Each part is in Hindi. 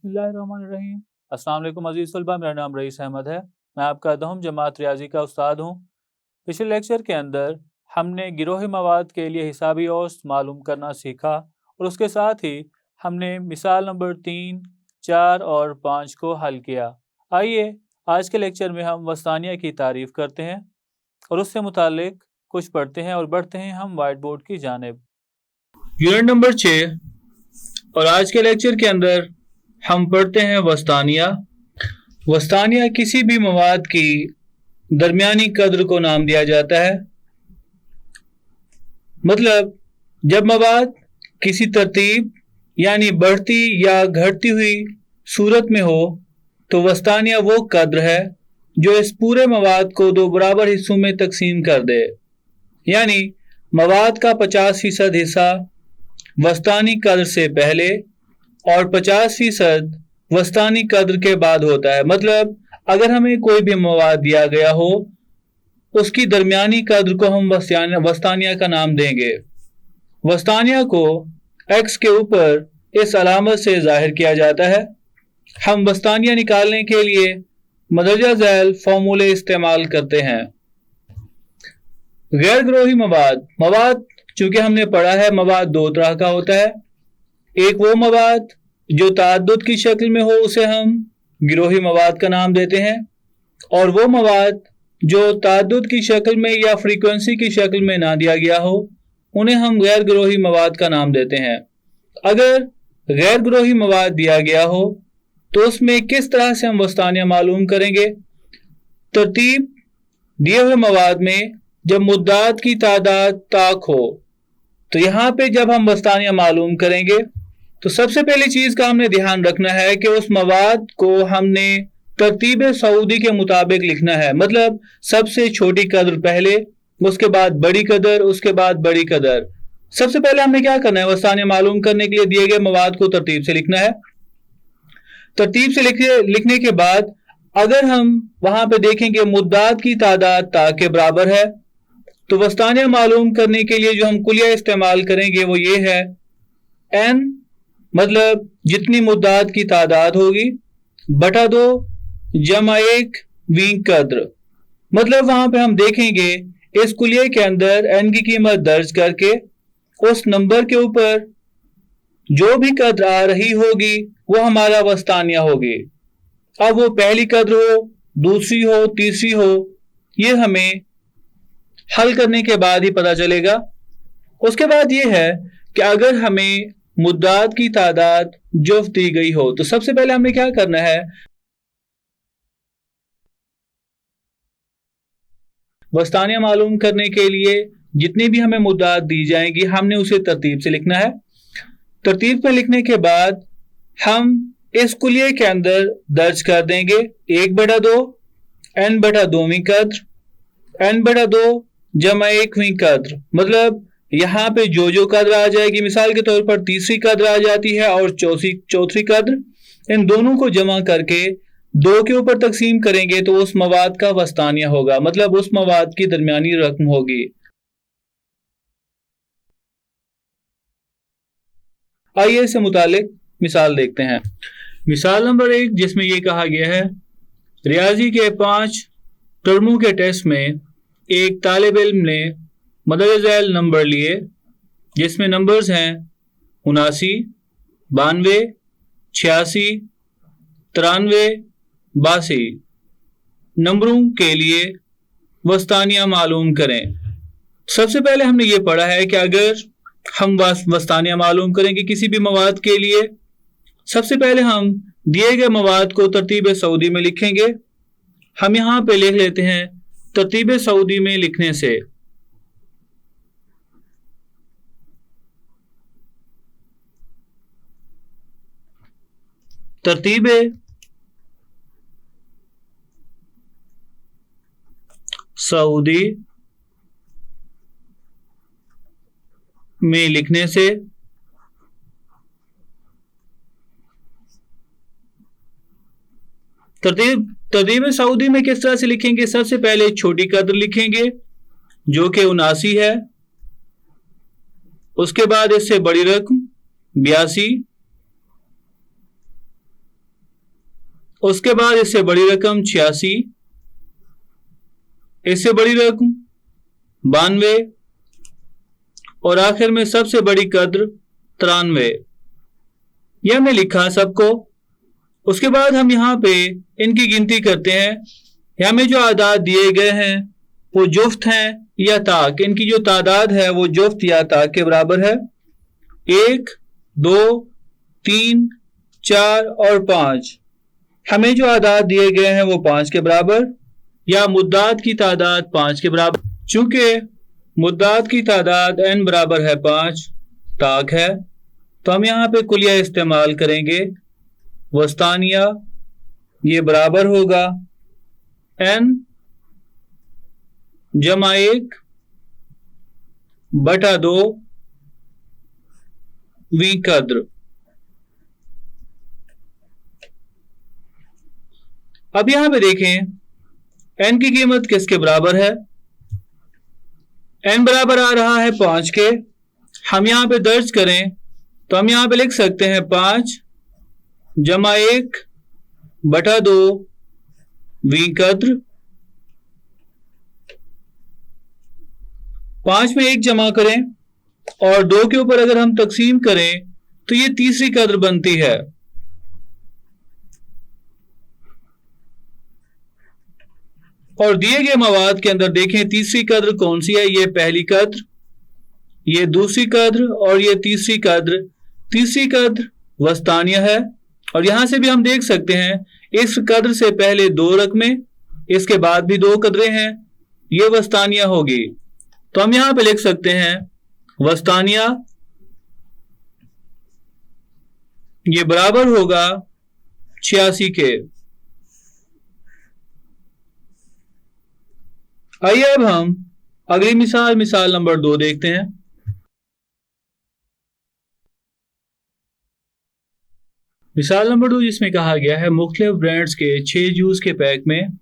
बिस्मिल्लाहिर्रहमानिर्रहीम। अस्सलाम वालेकुम अज़ीज़ तलबा, मेरा नाम रईस अहमद है। मैं आपका 10वीं जमात रियाजी का उस्ताद हूँ। पिछले लेक्चर के अंदर हमने गिरोही मवाद के लिए हिसाबी औसत मालूम करना सीखा और उसके साथ ही हमने मिसाल नंबर 3, 4 और 5 को हल किया। आइए आज के लेक्चर में हम वस्तानिया की तारीफ़ करते हैं और उससे मुतालिक कुछ पढ़ते हैं और बढ़ते हैं हम वाइट बोर्ड की जानिब। यूनिट नंबर 6 और आज के लेक्चर के अंदर हम पढ़ते हैं वस्तानिया। वस्तानिया किसी भी मवाद की दरमियानी कद्र को नाम दिया जाता है। मतलब जब मवाद किसी तरतीब यानी बढ़ती या घटती हुई सूरत में हो तो वस्तानिया वो कद्र है जो इस पूरे मवाद को दो बराबर हिस्सों में तकसीम कर दे। यानी मवाद का 50% हिस्सा वस्तानी कद्र से पहले और 50% वस्तानी कद्र के बाद होता है। मतलब अगर हमें कोई भी मवाद दिया गया हो उसकी दरमियानी कद्र को हम वस्तानिया का नाम देंगे। वस्तानिया को एक्स के ऊपर इस अलामत से जाहिर किया जाता है। हम वस्तानिया निकालने के लिए मदरजा झैल फॉर्मूले इस्तेमाल करते हैं। गैर गिरोही मवाद चूंकि हमने पढ़ा है मवाद दो तरह का होता है। एक वो मवाद जो ताअद्दुद की शक्ल में हो उसे हम गिरोही मवाद का नाम देते हैं और वो मवाद जो ताअद्दुद की शक्ल में या फ्रीक्वेंसी की शक्ल में ना दिया गया हो उन्हें हम गैर गिरोही मवाद का नाम देते हैं। अगर गैर गिरोही मवाद दिया गया हो तो उसमें किस तरह से हम वस्तानिया मालूम करेंगे। तरतीब दिए हुए मवाद में जब मुद्दात की तादाद ताक हो तो यहाँ पे जब हम वस्तानिया मालूम करेंगे तो सबसे पहली चीज का हमने ध्यान रखना है कि उस मवाद को हमने तरतीब सऊदी के मुताबिक लिखना है। मतलब सबसे छोटी कदर पहले, उसके बाद बड़ी कदर, उसके बाद बड़ी कदर। सबसे पहले हमने क्या करना है, वस्तानिया मालूम करने के लिए दिए गए मवाद को तरतीब से लिखना है। तरतीब से लिखने के बाद अगर हम वहां पे देखेंगे मुद्दात की तादाद ता के बराबर है तो वस्तानिया मालूम करने के लिए जो हम कुलिया इस्तेमाल करेंगे वो ये है n, मतलब जितनी मुद्दात की तादाद होगी बटा 2 जमा 1 वीं कद्र। मतलब वहां पे हम देखेंगे इस कुलिये के अंदर n की कीमत दर्ज करके उस नंबर के ऊपर जो भी कद्र आ रही होगी वो हमारा वस्तानिया होगी। अब वो पहली कद्र हो, दूसरी हो, तीसरी हो, ये हमें हल करने के बाद ही पता चलेगा। उसके बाद ये है कि अगर हमें मुद्दात की तादाद जुफ्त दी गई हो तो सबसे पहले हमें क्या करना है, वस्तानिया मालूम करने के लिए जितनी भी हमें मुद्दात दी जाएंगी हमने उसे तरतीब से लिखना है। तरतीब में लिखने के बाद हम इस कुलिये के अंदर दर्ज कर देंगे 1/2 n/2वीं कद्र, n/2 जमा 1वीं कद्र। मतलब यहाँ पे जो कद्र आ जाएगी, मिसाल के तौर पर तीसरी कद्र आ जाती है और चौथी कद्र, इन दोनों को जमा करके 2 के ऊपर तकसीम करेंगे तो उस मवाद का वस्तानिया होगा। मतलब उस मवाद की दरमियानी रकम होगी। आइए इससे मुतालिक मिसाल देखते हैं। मिसाल नंबर 1 जिसमें यह कहा गया है रियाजी के 5 टर्मों के टेस्ट में एक तालिब इल्म ने मदरजा झैल नंबर लिए जिसमें नंबर्स हैं 79, 92, 86, 93, 82। नंबरों के लिए वस्तानिया मालूम करें। सबसे पहले हमने ये पढ़ा है कि अगर हम वस्तानिया मालूम करेंगे किसी भी मवाद के लिए, सबसे पहले हम दिए गए मवाद को तरतीब सऊदी में लिखेंगे। हम यहां पे लिख लेते हैं तरतीब सऊदी में लिखने से तरतीब सऊदी में लिखने से तरतीब सऊदी में किस तरह से लिखेंगे, सबसे पहले छोटी कद्र लिखेंगे जो कि 79 है, उसके बाद इससे बड़ी रकम 82, उसके बाद इससे बड़ी रकम 86, इससे बड़ी रकम 92 और आखिर में सबसे बड़ी कद्र 93। यह हमने लिखा सबको। उसके बाद हम यहाँ पे इनकी गिनती करते हैं। यहाँ में जो आदाद दिए गए हैं वो जुफ्त हैं या ताक। इनकी जो तादाद है वो जुफ्त या ताक के बराबर है। 1, 2, 3, 4 और 5। हमें जो आदाद दिए गए हैं वो 5 के बराबर या मुद्दात की तादाद 5 के बराबर। चूंकि मुद्दात की तादाद n बराबर है 5 ताक है, तो हम यहाँ पे कुलिया इस्तेमाल करेंगे वस्तानिया। ये बराबर होगा n जमा 1 बटा 2 वी कद्र। अब यहां पे देखें n की कीमत किसके बराबर है। n बराबर आ रहा है 5 के। हम यहां पे दर्ज करें तो हम यहां पे लिख सकते हैं 5 जमा 1 बटा 2 वी कद्र। 5 में 1 जमा करें और 2 के ऊपर अगर हम तकसीम करें तो ये तीसरी कद्र बनती है। और दिए गए मवाद के अंदर देखें तीसरी कद्र कौन सी है। ये पहली कद्र, ये दूसरी कद्र और ये तीसरी कद्र। तीसरी कद्र वस्तानिया है। और यहां से भी हम देख सकते हैं इस कद्र से पहले 2 रकमें, इसके बाद भी 2 कद्रें हैं, ये वस्तानिया होगी। तो हम यहां पे लिख सकते हैं वस्तानिया ये बराबर होगा 86 के। आइए अब हम अगली मिसाल नंबर 2 देखते हैं। मिसाल नंबर 2 जिसमें कहा गया है मुख्तलिफ ब्रांड्स के 6 जूस के पैक में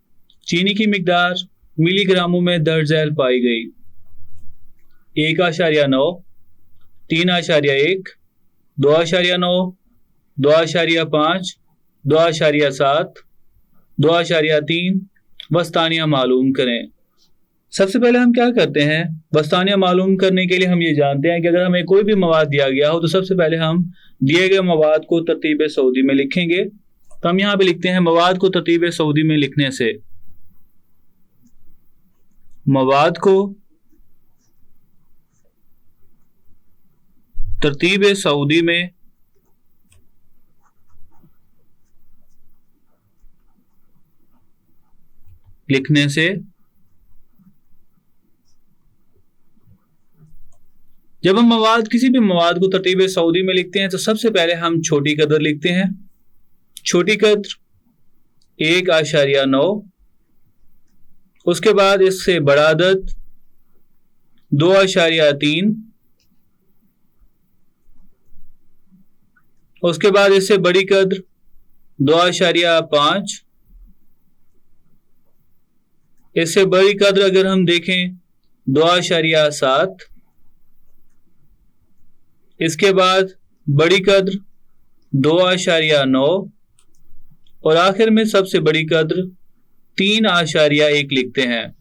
चीनी की मिकदार मिलीग्रामों में दर्ज झैल पाई गई। 1.9, 3.1, 2.9, 2.5, 2.7, 2.3 वस्तानिया मालूम करें। सबसे पहले हम क्या करते हैं, वस्तानिया मालूम करने के लिए हम ये जानते हैं कि अगर हमें कोई भी मवाद दिया गया हो तो सबसे पहले हम दिए गए मवाद को तरतीब सऊदी में लिखेंगे। तो हम यहाँ पे लिखते हैं मवाद को तरतीब सऊदी में लिखने से मवाद को तरतीब सऊदी में लिखने से जब हम किसी भी मवाद को तरतीब सऊदी में लिखते हैं तो सबसे पहले हम छोटी कदर लिखते हैं। छोटी कदर 1.9, उसके बाद इससे बड़ा अदद 2.3, उसके बाद इससे बड़ी कदर 2.5, इससे बड़ी कदर अगर हम देखें 2.7, इसके बाद बड़ी कद्र 2.9 और आखिर में सबसे बड़ी कद्र 3.1 लिखते हैं।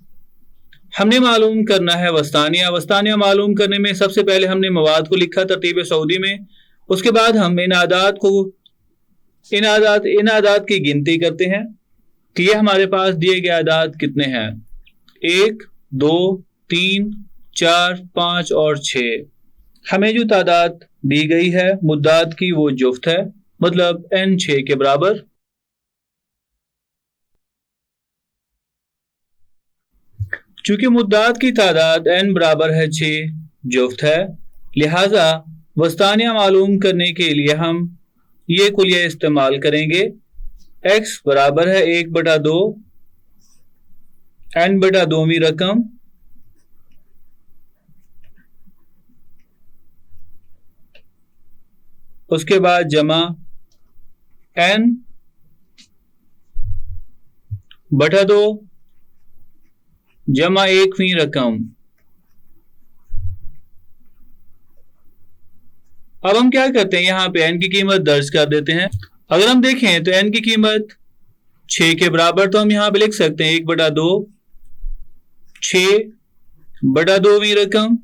हमने मालूम करना है वस्तानिया। वस्तानिया मालूम करने में सबसे पहले हमने मवाद को लिखा तरतीब सऊदी में, उसके बाद हम इन आदाद की गिनती करते हैं कि ये हमारे पास दिए गए आदाद कितने हैं। 1, 2, 3, 4, 5 और 6। हमें जो तादाद दी गई है मुद्दात की वो जुफ्त है, मतलब n 6 के बराबर। चूंकि मुद्दात की तादाद n बराबर है 6 जुफ्त है, लिहाजा वस्तानिया मालूम करने के लिए हम ये कुलिया इस्तेमाल करेंगे। x बराबर है 1/2 n/2वीं रकम उसके बाद जमा n/2 जमा 1वीं रकम। अब हम क्या करते हैं, यहां पे n की कीमत दर्ज कर देते हैं। अगर हम देखें तो n की कीमत 6 के बराबर, तो हम यहां पे लिख सकते हैं 1/2 6/2वीं रकम,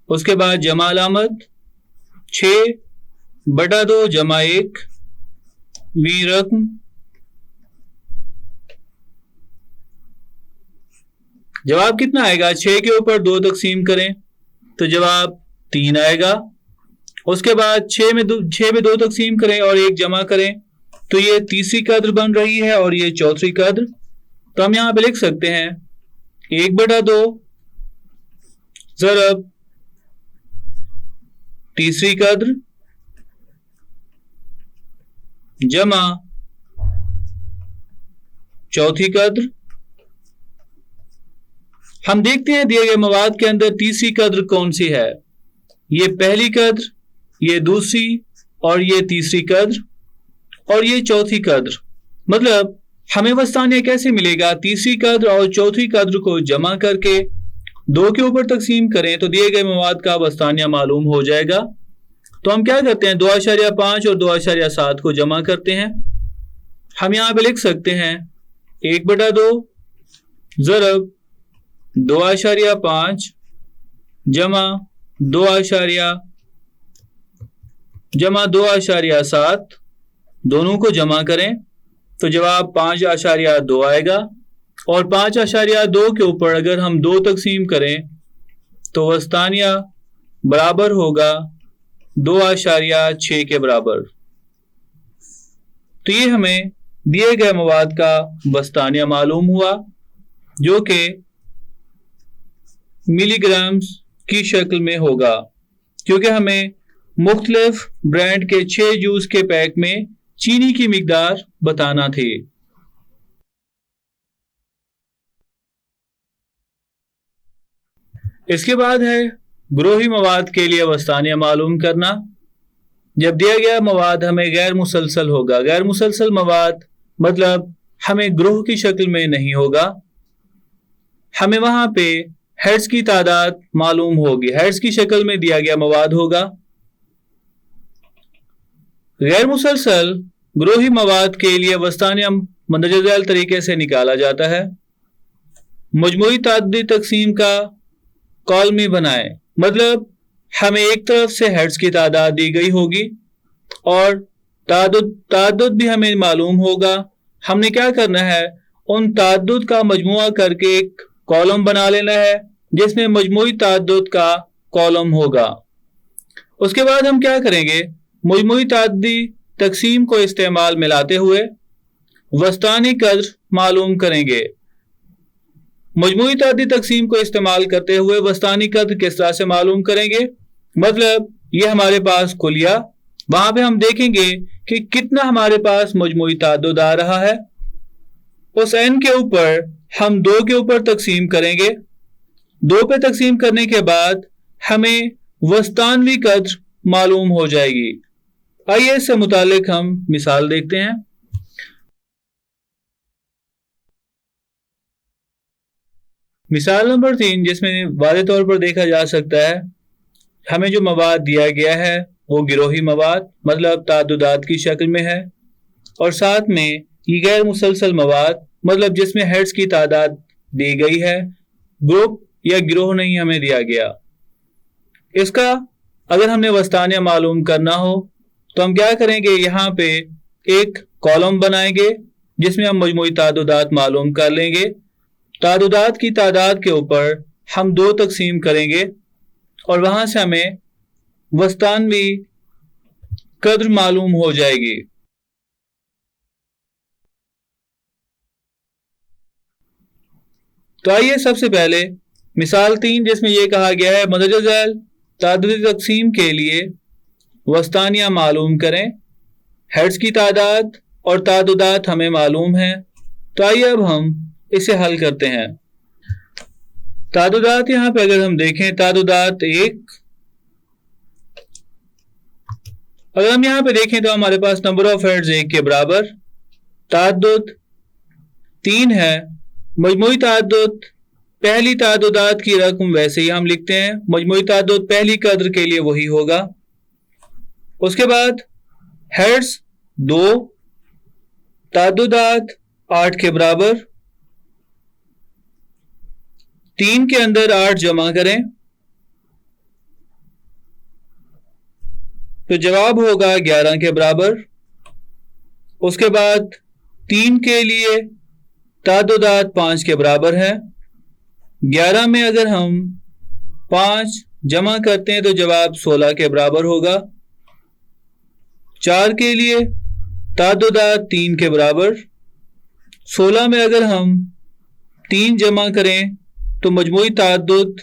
उसके बाद जमा अलामत 6/2 जमा 1 वीं रकम। जवाब कितना आएगा? 6 के ऊपर 2 तकसीम करें तो जवाब 3 आएगा। उसके बाद 6 में 2 तकसीम करें और 1 जमा करें तो ये तीसरी कद्र बन रही है और ये चौथी कद्र। तो हम यहां पे लिख सकते हैं 1/2 ज़रब तीसरी कद्र जमा चौथी कद्र। हम देखते हैं दिए गए मवाद के अंदर तीसरी कद्र कौन सी है। ये पहली कद्र, ये दूसरी और ये तीसरी कद्र और ये चौथी कद्र। मतलब हमें वस्तानिया कैसे मिलेगा? तीसरी कद्र और चौथी कद्र को जमा करके 2 के ऊपर तकसीम करें तो दिए गए मवाद का वस्तानिया मालूम हो जाएगा। तो हम क्या करते हैं, 2.5 और 2.7 को जमा करते हैं। हम यहां पे लिख सकते हैं 1/2 ज़रब 2.5 जमा 2.7, दोनों को जमा करें तो जवाब 5.2 आएगा। और 5.2 के ऊपर अगर हम 2 तकसीम करें तो वस्तानिया बराबर होगा 2.6 के बराबर। तो ये हमें दिए गए मवाद का वस्तानिया मालूम हुआ जो कि मिलीग्राम्स की शक्ल में होगा, क्योंकि हमें मुख्तलिफ ब्रांड के 6 जूस के पैक में चीनी की मिकदार बताना थी। इसके बाद है ग्रोही मवाद के लिए वस्तानिया मालूम करना। जब दिया गया मवाद हमें गैर मुसलसल होगा, गैर मुसलसल मवाद मतलब हमें ग्रोह की शक्ल में नहीं होगा, हमें वहां पे हेड्स की तादाद मालूम होगी, हेड्स की शक्ल में दिया गया मवाद होगा। गैर मुसलसल ग्रोही मवाद के लिए वस्तानिया मंदरजा झैल तरीके से निकाला जाता है। मजमूई तादादी तकसीम का कॉलमी बनाए, मतलब हमें एक तरफ से हेड्स की तादाद दी गई होगी और तादाद भी हमें मालूम होगा। हमने क्या करना है, उन तादाद का मजमुआ करके एक कॉलम बना लेना है जिसमें मजमूई तादाद का कॉलम होगा। उसके बाद हम क्या करेंगे, मजमूई तादादी तकसीम को इस्तेमाल में लाते हुए वस्तानी कद्र मालूम करेंगे। मजमूई तादादी तकसीम को इस्तेमाल करते हुए वस्तानी कद्र किस तरह से मालूम करेंगे, मतलब ये हमारे पास कुलिया, वहां पे हम देखेंगे कि कितना हमारे पास मजमूई तादाद आ रहा है। उस n के ऊपर हम 2 के ऊपर तकसीम करेंगे। 2 पे तकसीम करने के बाद हमें वस्तानवी कद्र मालूम हो जाएगी। आइए इससे मुतालिक हम मिसाल देखते हैं। मिसाल नंबर 3, जिसमें वाज़े तौर पर देखा जा सकता है हमें जो मवाद दिया गया है वो गिरोही मवाद मतलब तादाद की शक्ल में है, और साथ में ये गैर मुसलसल मवाद मतलब जिसमें हेड्स की तादाद दी गई है, ग्रुप या गिरोह नहीं हमें दिया गया। इसका अगर हमने वस्तानिया मालूम करना हो तो हम क्या करेंगे, यहाँ पे एक कॉलम बनाएंगे जिसमें हम मजमूई तादाद मालूम कर लेंगे। तादाद की तादाद के ऊपर हम 2 तकसीम करेंगे और वहां से हमें वस्तानवी कद्र मालूम हो जाएगी। तो आइए सबसे पहले मिसाल 3, जिसमें यह कहा गया है मंदरजा झैल तादादी तकसीम के लिए वस्तानिया मालूम करें। हेड्स की तादाद और तादाद हमें मालूम है, तो आइए अब हम इसे हल करते हैं। तादाद यहां पे अगर हम देखें, तादाद 1, अगर हम यहां पे देखें तो हमारे पास नंबर ऑफ हेड्स 1 के बराबर, तादाद 3 है। मजमूई तादाद पहली तादाद की रकम वैसे ही हम लिखते हैं, मजमूई तादाद पहली कद्र के लिए वही होगा। उसके बाद हेड्स 2, ताद्दुदात 8 के बराबर, 3 के अंदर 8 जमा करें तो जवाब होगा 11 के बराबर। उसके बाद 3 के लिए ताद्दुदात 5 के बराबर है। 11 में अगर हम 5 जमा करते हैं तो जवाब 16 के बराबर होगा। 4 के लिए ताद्दुदात 3 के बराबर, 16 में अगर हम 3 जमा करें तो मजमूई ताद्दुद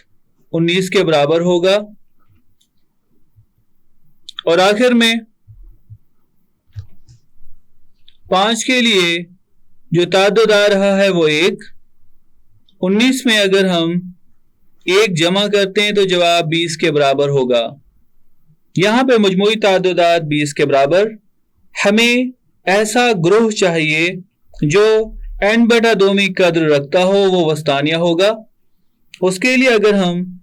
19 के बराबर होगा। और आखिर में 5 के लिए जो ताद्दुद आ रहा है वो 1, 19 में अगर हम 1 जमा करते हैं तो जवाब 20 के बराबर होगा। यहां पे मजमूई ताद्दुदात 20 के बराबर। हमें ऐसा ग्रोह चाहिए जो n/2 में कद्र रखता हो, वो वस्तानिया होगा। उसके लिए अगर हम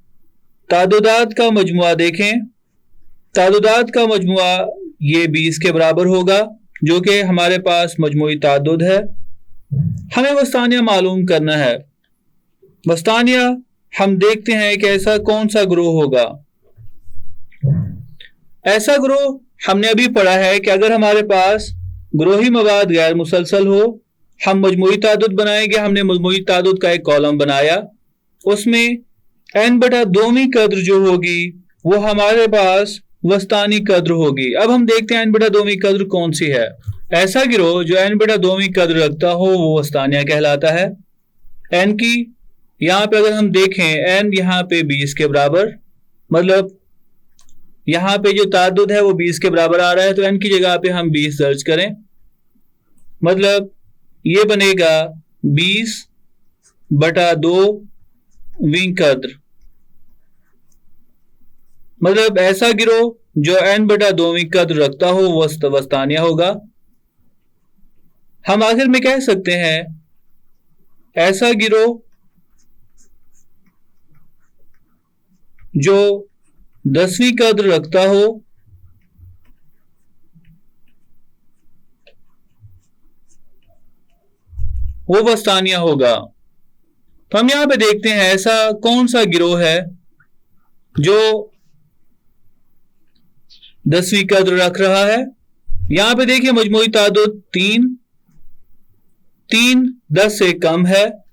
ताद्दुदात का मजमुआ देखें, ताद्दुदात का मजमुआ ये 20 के बराबर होगा, जो कि हमारे पास मजमूई ताद्दुद है। हमें वस्तानिया मालूम करना है। वस्तानिया हम देखते हैं कि ऐसा कौन सा ग्रोह होगा। ऐसा ग्रोह हमने अभी पढ़ा है कि अगर हमारे पास ग्रोही मवाद गैर मुसलसल हो, हम मजमूई ताद्दुद बनाएंगे। हमने मजमूई ताद्दुद का एक कॉलम बनाया, उसमें n/2 कद्र जो होगी वो हमारे पास वस्तानी कद्र होगी। अब हम देखते हैं n/2 कद्र कौन सी है। ऐसा गिरोह जो n/2 कद्र रखता हो वो वस्तानिया कहलाता है। n की यहाँ पे अगर हम देखें, n यहाँ पे 20 के बराबर, मतलब यहां पे जो ताद्दुद है वो 20 के बराबर आ रहा है, तो n की जगह पे हम 20 दर्ज करें, मतलब ये बनेगा 20/2 विंग कद्र। मतलब ऐसा गिरोह जो n/2 कद्र रखता हो वो वस्तानिया होगा। हम आखिर में कह सकते हैं ऐसा गिरोह जो 10वीं कद्र रखता हो वो वस्तानिया होगा। तो हम यहां पे देखते हैं ऐसा कौन सा गिरोह है जो 10वीं कद्र रख रहा है। यहां पे देखिए मजमूई ताद्दुद 3 10 से कम है,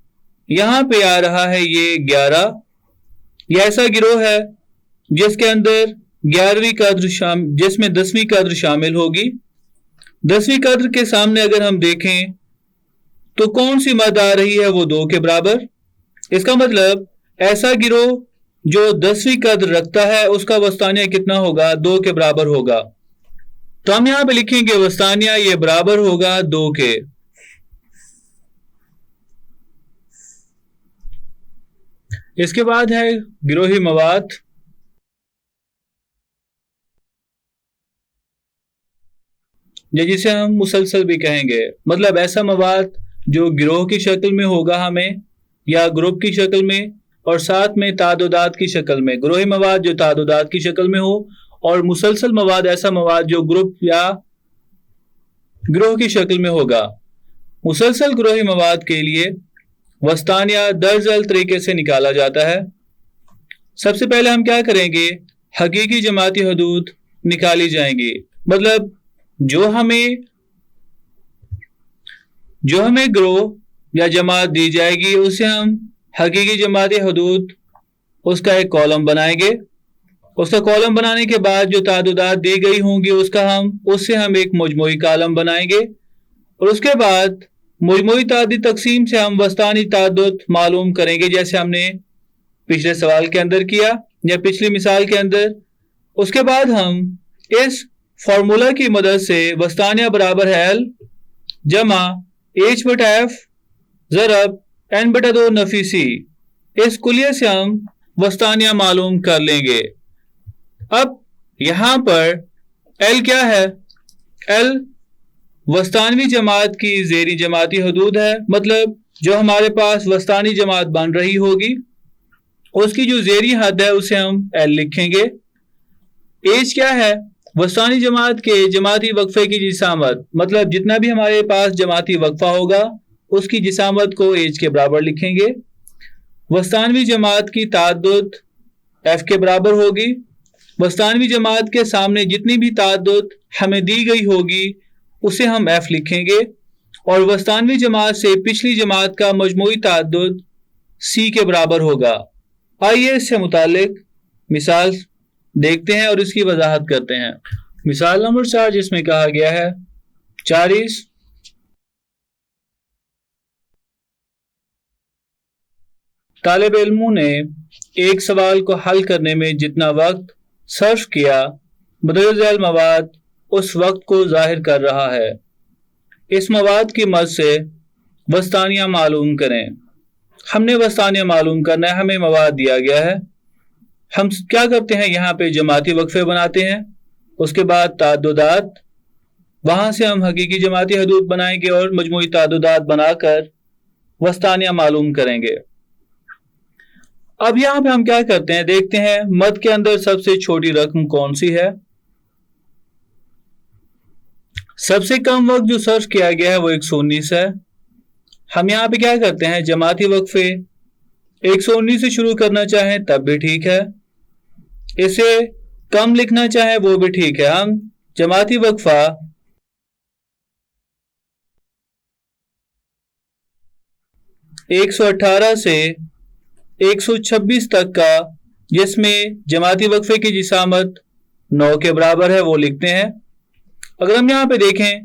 यहां पे आ रहा है ये 11। यह ऐसा गिरोह है जिसके अंदर 11वीं कद्र जिसमें 10वीं कद्र शामिल होगी। 10वीं कद्र के सामने अगर हम देखें तो कौन सी मद आ रही है वो 2 के बराबर। इसका मतलब ऐसा गिरोह जो 10वीं कद्र रखता है उसका वस्तानिया कितना होगा, 2 के बराबर होगा। तो हम यहां पे लिखेंगे वस्तानिया ये बराबर होगा 2 के। इसके बाद है गिरोही मवाद। जिसे हम मुसलसल भी कहेंगे, मतलब ऐसा मवाद जो गिरोह की शक्ल में होगा हमें, या ग्रुप की शक्ल में, और साथ में ताद्दुदात की शक्ल में। गिरोही मवाद जो ताद्दुदात की शक्ल में हो, और मुसलसल मवाद ऐसा मवाद जो ग्रुप या गिरोह की शक्ल में होगा। मुसलसल गिरोही मवाद के लिए वस्तानिया दरअसल तरीके से निकाला जाता है। सबसे पहले हम क्या करेंगे, हकीकी जमाती हदूद निकाली जाएंगी। मतलब जो हमें ग्रोह या जमात दी जाएगी उसे हम हकीकी जमाती हदूद उसका एक कॉलम बनाएंगे। उसका कॉलम बनाने के बाद जो ताद्दुदात दी गई होंगी उससे हम एक मजमूई कॉलम बनाएंगे, और उसके बाद मजमूई ताद्दुद तकसीम से हम वस्तानी ताद्दुद मालूम करेंगे, जैसे हमने पिछले सवाल के अंदर किया या पिछली मिसाल के अंदर। उसके बाद हम इस फॉर्मूला की मदद से वस्तानिया बराबर है L जमा H/F ज़रब n/2 नफी C, इस कुलिये से हम वस्तानिया मालूम कर लेंगे। अब यहां पर L क्या है, L वस्तानवी जमात की ज़ेरी जमाती हदूद है। मतलब जो हमारे पास वस्तानी जमात बन रही होगी उसकी जो ज़ेरी हद है उसे हम L लिखेंगे। H क्या है, वस्तानी जमात के जमाती वक्फे की जिसामत, मतलब जितना भी हमारे पास जमाती वक्फा होगा उसकी जिसामत को एज के बराबर लिखेंगे। वस्तानवी जमात की ताद्दुद एफ के बराबर होगी। वस्तानवी जमात के सामने जितनी भी ताद्दुद हमें दी गई होगी उसे हम एफ लिखेंगे और वस्तानवी जमात से पिछली जमात का मजमूई ताद्दुद सी के बराबर होगा। आइए इससे मुतालिक मिसाल देखते हैं और इसकी वजाहत करते हैं। मिसाल नंबर 4 जिसमें कहा गया है 40 तालिब इल्मों ने एक सवाल को हल करने में जितना वक्त सर्फ किया मदरज अल मवाद उस वक्त को जाहिर कर रहा है। इस मवाद की मद से वस्तानिया मालूम करें। हमने वस्तानिया मालूम करना है, हमें मवाद दिया गया है। हम क्या करते हैं, यहाँ पे जमाती वक्फे बनाते हैं, उसके बाद ताद्दुदात, वहां से हम हकीकी जमाती हदूद बनाएंगे और मजमूई ताद्दुदात बनाकर वस्तानिया मालूम करेंगे। अब यहाँ पे हम क्या करते हैं, देखते हैं मद के अंदर सबसे छोटी रकम कौन सी है। सबसे कम वक्त जो सर्फ किया गया है वो 119 है। हम यहाँ पे क्या करते हैं, जमाती वक्फे 119 से शुरू करना चाहें तब भी ठीक है, इसे कम लिखना चाहें वो भी ठीक है। हम जमाती वक्फा 118 से 126 तक का, जिसमें जमाती वक्फे की जिसामत 9 के बराबर है, वो लिखते हैं। अगर हम यहां पे देखें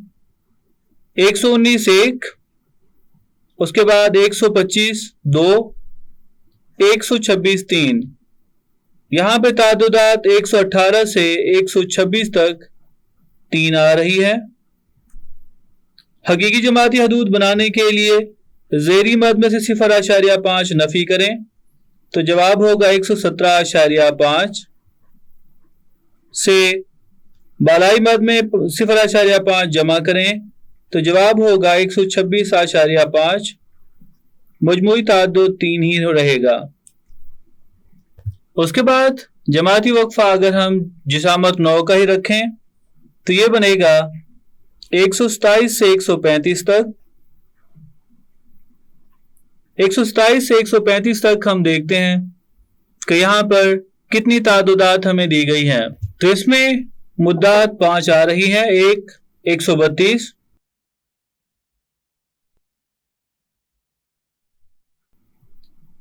119 1, उसके बाद 125 2, 126 3, यहां पे ताद्दुदात 118 से 126 तक 3 आ रही है। हकीकी जमाती हदूद बनाने के लिए ज़ेरी मद में से 0.5 नफी करें तो जवाब होगा 117.5 से बालाई मद में 0.5 जमा करें तो जवाब होगा 126.5। मजमूई ताद्दुद 3 ही रहेगा। उसके बाद जमाती वक्फा अगर हम जिसामत 9 का ही रखें तो ये बनेगा 127 से 135 तक। 127 से 135 तक हम देखते हैं कि यहाँ पर कितनी ताद्दुदात हमें दी गई हैं। तो इसमें मुद्दात 5 आ रही हैं, 132,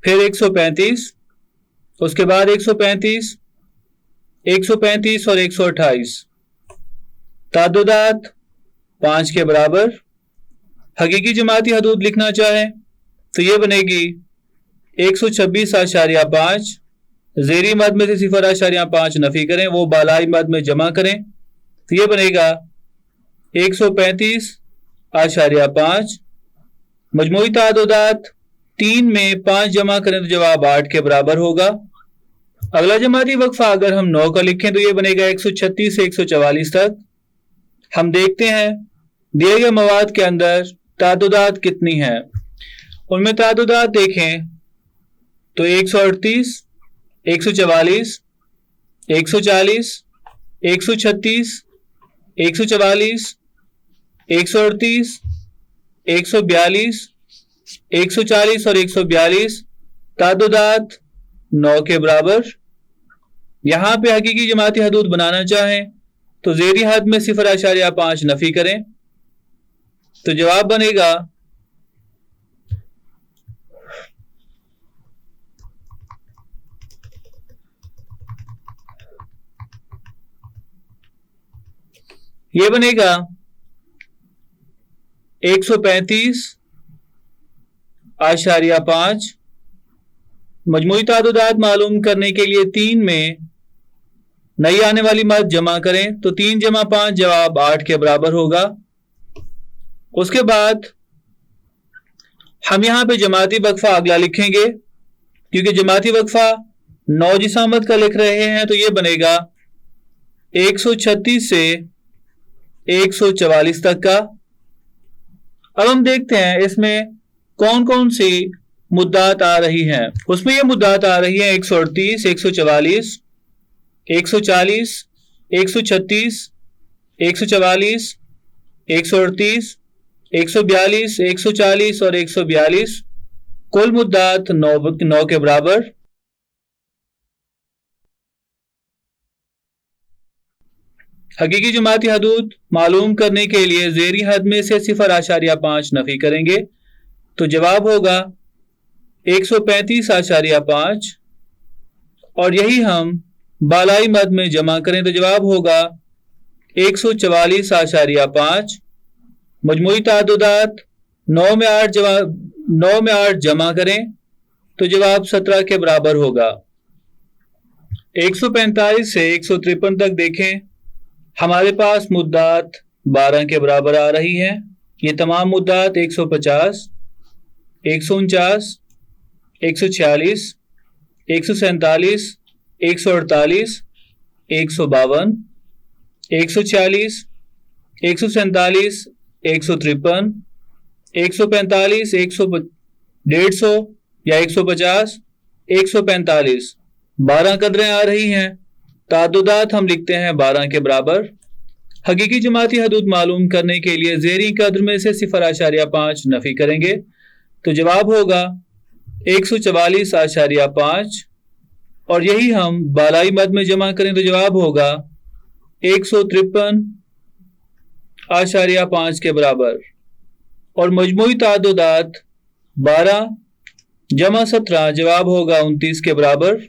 फिर 135, उसके बाद 135, 135 और 128। ताद्दुदात 5 के बराबर। हकीकी जमाती हदूद लिखना चाहें तो ये बनेगी 126.5, ज़ेरी मद में से 0.5 नफी करें, वो बालाई मद में जमा करें तो ये बनेगा 135.5। मजमूई ताद्दुदात 3 में 5 जमा करें तो जवाब 8 के बराबर होगा। अगला जमाती वक्फा अगर हम 9 का लिखें तो ये बनेगा 136 से 144 तक। हम देखते हैं दिए गए मवाद के अंदर ताद्दुदात कितनी हैं। उनमें ताद्दुदात देखें तो 138, 144, 140, 136, 144, 138, 142, 140 और 142 ताद्दुदात 9 के बराबर। यहां पे हकीकी जमाती हदूद बनाना चाहें तो ज़ेरी हद में 0.5 नफी करें तो जवाब बनेगा 135.5। मजमूई ताद्दुदात मालूम करने के लिए 3 में नई आने वाली मद जमा करें तो 3 जमा 5 जवाब 8 के बराबर होगा। उसके बाद हम यहां पे जमाती वक्फा अगला लिखेंगे, क्योंकि जमाती वक्फा 9 जिसामत का लिख रहे हैं तो ये बनेगा 136 से 144 तक का। अब हम देखते हैं इसमें कौन कौन सी मुद्दात आ रही हैं। उसमें ये मुद्दात आ रही है 138, 144, 140, 136, 144, 138, 142, 140 और 142, कुल मुद्दात 9 के बराबर। हकीकी जमाती हदूद मालूम करने के लिए ज़ेरी हद में से 0.5 नफी करेंगे तो जवाब होगा 135.5 और यही हम बालाई मद में जमा करें तो जवाब होगा 144.5। मजमूई तादुदात 9 में 8 जमा करें तो जवाब 17 के बराबर होगा। 145 से 153 तक देखें, हमारे पास मुद्दात 12 के बराबर आ रही हैं। ये तमाम मुद्दात 150, 149, 146, 147, 148, 152, 146, 147, 153, 145, 150 या 150, 145 12 कदरें आ रही हैं। तादुदात हम लिखते हैं 12 के बराबर। हकीकी जमाती हदूद मालूम करने के लिए ज़ेरी कद्र में से 0.5 नफी करेंगे तो जवाब होगा 144.5 और यही हम बालाई मद में जमा करें तो जवाब होगा 153.5 के बराबर। और मजमूई तादुदात 12 जमा 17 जवाब होगा 29 के बराबर।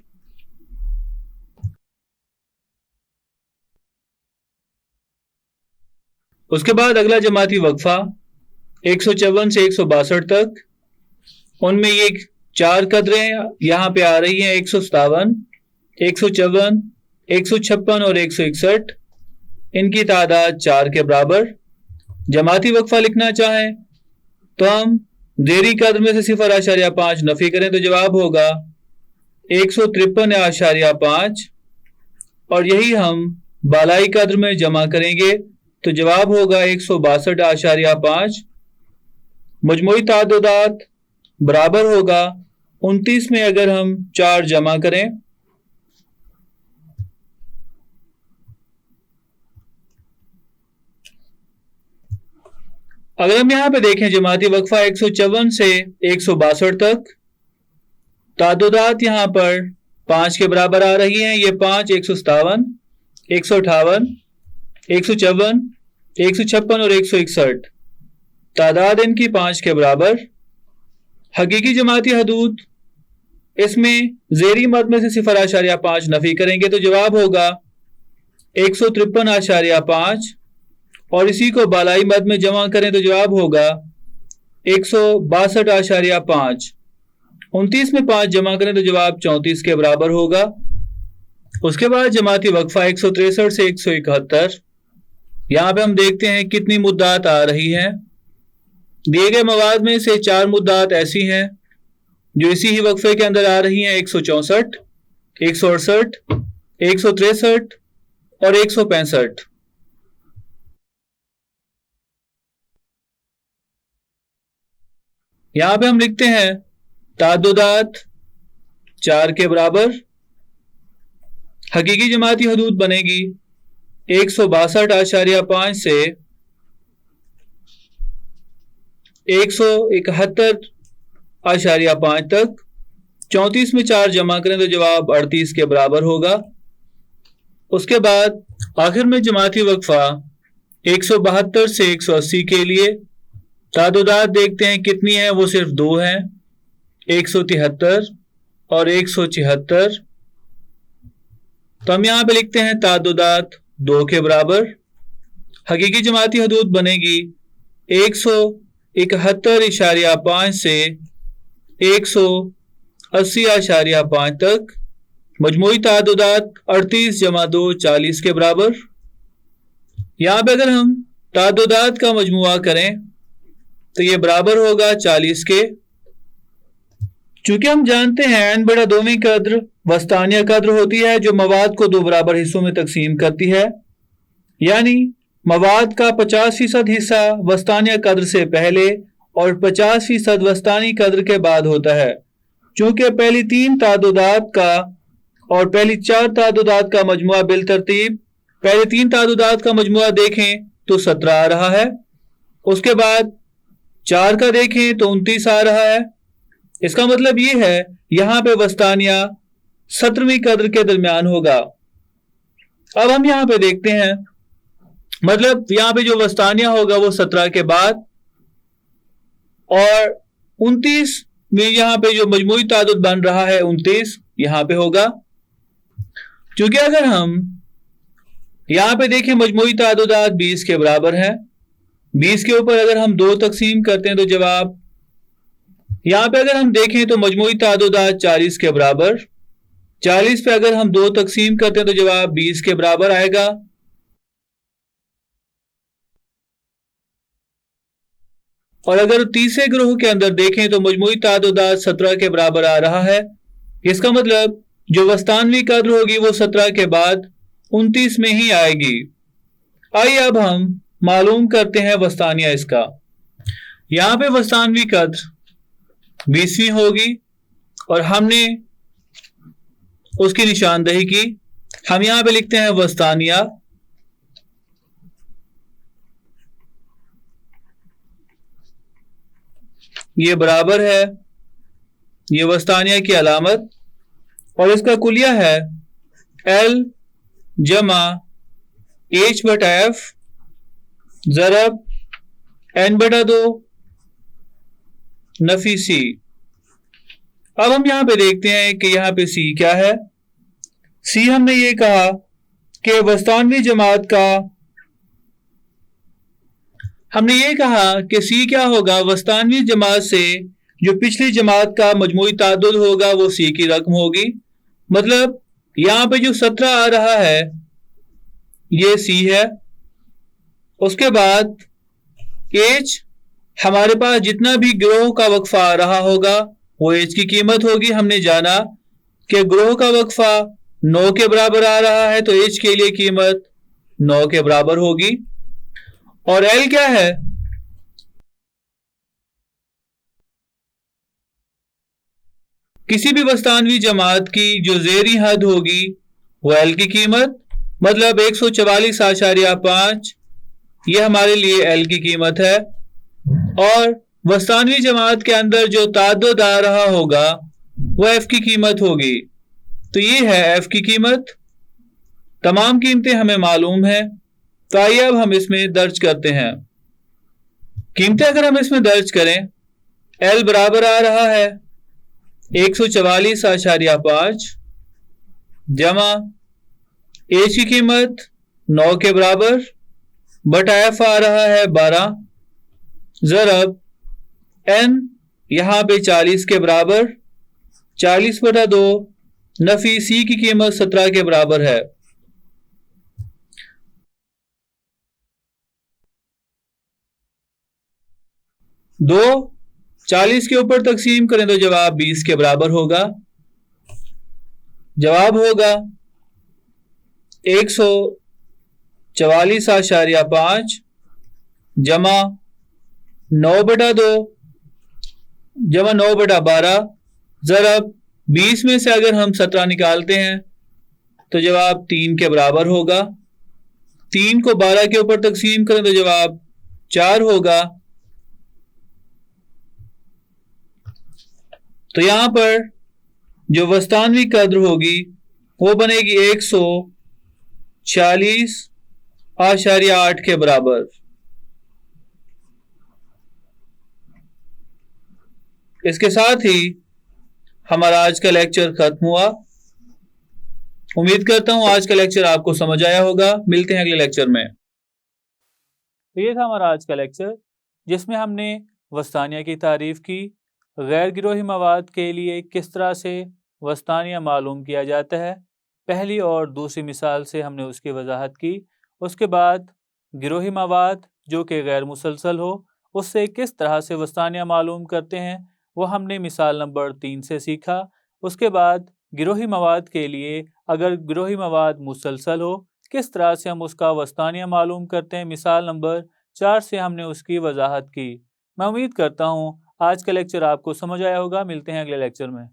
उसके बाद अगला जमाती वक्फा 154 से 162 तक, उनमें ये 4 कदरें यहां पे आ रही हैं 157, 154, 156 और 161। इनकी तादाद 4 के बराबर। जमाती वक्फा लिखना चाहें तो हम ज़ेरी कद्र में से 0.5 नफी करें तो जवाब होगा 153.5 और यही हम बालाई कद्र में जमा करेंगे तो जवाब होगा 162.5। मजमूई तादुदात बराबर होगा 29 में अगर हम 4 जमा करें अगर हम यहां पे देखें जमाती वक्फा 154 से 162 तक, तादुदात यहां पर 5 के बराबर आ रही हैं। ये 5 157, 158, 154, 156 और 161 तादाद इनकी 5 के बराबर। हकीकी जमाती हदूद इसमें ज़ेरी मद में से 0.5 नफी करेंगे तो जवाब होगा 153.5 और इसी को बालाई मद में जमा करें तो जवाब होगा 162.5। 29 में 5 जमा करें तो जवाब 34 के बराबर होगा। उसके बाद जमाती वक्फा 163 से 171, यहां पे हम देखते हैं कितनी मुद्दात आ रही हैं। दिए गए मवाद में से 4 मुद्दात ऐसी हैं जो इसी ही वक्फे के अंदर आ रही हैं 164, 168, 163 और 165। यहां पे हम लिखते हैं तादुदात 4 के बराबर। हकीकी जमाती हदूद बनेगी 162.5 से 171.5 तक। 34 में 4 जमा करें तो जवाब 38 के बराबर होगा। उसके बाद आखिर में जमाती वक्फा 172 से 180 के लिए तादुदात देखते हैं कितनी है, वो सिर्फ 2 हैं, 173 और 176। तो हम यहां पे लिखते हैं तादुदात 2 के बराबर। हकीकी जमाती हदूद बनेगी 171.5 से 180.5 तक। मजमूई तादुदात 38 जमा 2 40 के बराबर। यहां पे अगर हम तादुदात का मजमुआ करें तो ये बराबर होगा 40 के। चूंकि हम जानते हैं एन बड़ा दोवीं कद्र वस्तानिया कद्र होती है जो मवाद को 2 बराबर हिस्सों में तकसीम करती है, यानी मवाद का 50% हिस्सा वस्तानिया कद्र से पहले और 50% वस्तानी कद्र के बाद होता है। चूंकि पहली 3 तादुदात का और पहली 4 तादुदात का मजमुआ बिल तरतीब पहले 3 तादाद का मजमुआ देखें तो 17 आ रहा है, उसके बाद 4 का देखें तो 29 आ रहा है। इसका मतलब ये है यहां पे वस्तानिया 17वीं कद्र के दरमियान होगा। अब हम यहां पे देखते हैं, मतलब यहां पे जो वस्तानिया होगा वो 17 के बाद, और 29 में यहां पे जो मजमूई तादाद बन रहा है 29 यहां पे होगा। क्योंकि अगर हम यहां पे देखें मजमूई तादाद 20 के बराबर है, 20 के ऊपर अगर हम 2 तकसीम करते हैं तो जवाब, यहां पे अगर हम देखें तो मजमूई तादाद 40 के बराबर, 40 पे अगर हम 2 तकसीम करते हैं तो जवाब 20 के बराबर आएगा। और अगर तीसरे ग्रोह के अंदर देखें तो मजमूई तादाद 17 के बराबर आ रहा है। इसका मतलब जो वस्तानवी कद्र होगी वो 17 के बाद 29 में ही आएगी। आइए अब हम मालूम करते हैं वस्तानिया इसका। यहां पे वस्तानवी कद्र 20वीं होगी और हमने उसकी निशानदही की। हम यहां पे लिखते हैं वस्तानिया, ये बराबर है, ये वस्तानिया की अलामत, और इसका कुलिया है L जमा H/F ज़रब N/2 नफी C। अब हम यहां पे देखते हैं कि यहां पे C क्या है। C हमने ये कहा कि वस्तानवी जमात का, हमने ये कहा कि C क्या होगा, वस्तानवी जमात से जो पिछली जमात का मजमूई तादाद होगा वो C की रकम होगी। मतलब यहां पे जो 17 आ रहा है ये C है। उसके बाद H, हमारे पास जितना भी ग्रोह का वक्फा आ रहा होगा वो H की कीमत होगी। हमने जाना कि ग्रोह का वक्फा 9 के बराबर आ रहा है तो H के लिए कीमत 9 के बराबर होगी। और L क्या है, किसी भी वस्तानवी जमात की जो ज़ेरी हद होगी वो L की कीमत, मतलब 144.5 ये हमारे लिए L की कीमत है। और वस्तानवी जमात के अंदर जो तादाद आ रहा होगा वो F की कीमत होगी। तो ये है F की कीमत। तमाम कीमतें हमें मालूम है, तो आइए अब हम इसमें दर्ज करते हैं। कीमतें अगर हम इसमें दर्ज करें, L बराबर आ रहा है 144.5 जमा H की कीमत 9 के बराबर बटा F आ रहा है 12 ज़रब N यहां पे 40 के बराबर, 40/2 नफी C की कीमत 17 के बराबर है। दो 40 के ऊपर तकसीम करें तो जवाब 20 के बराबर होगा। जवाब होगा 144.5 जमा 9/2 जमा 9/12 ज़रब 20 में से अगर हम 17 निकालते हैं तो जवाब 3 के बराबर होगा। 3 को 12 के ऊपर तकसीम करें तो जवाब 4 होगा। तो यहां पर जो वस्तानवी कद्र होगी वो बनेगी 146.8 के बराबर। इसके साथ ही हमारा आज का लेक्चर खत्म हुआ। उम्मीद करता हूं आज का लेक्चर आपको समझ आया होगा। मिलते हैं अगले लेक्चर में। तो ये था हमारा आज का लेक्चर, जिसमें हमने वस्तानिया की तारीफ की, गैर गिरोही मवाद के लिए किस तरह से वस्तानिया मालूम किया जाता है, पहली और दूसरी मिसाल से हमने उसकी वजाहत की। उसके बाद गिरोही मवाद जो कि गैर मुसलसल हो उससे किस तरह से वस्तानिया मालूम करते हैं वो हमने मिसाल नंबर 3 से सीखा। उसके बाद गिरोही मवाद के लिए अगर गिरोही मवाद मुसलसल हो किस तरह से हम उसका वस्तानिया मालूम करते हैं, मिसाल नंबर 4 से हमने उसकी वजाहत की। मैं उम्मीद करता हूँ आज का लेक्चर आपको समझ आया होगा। मिलते हैं अगले लेक्चर में।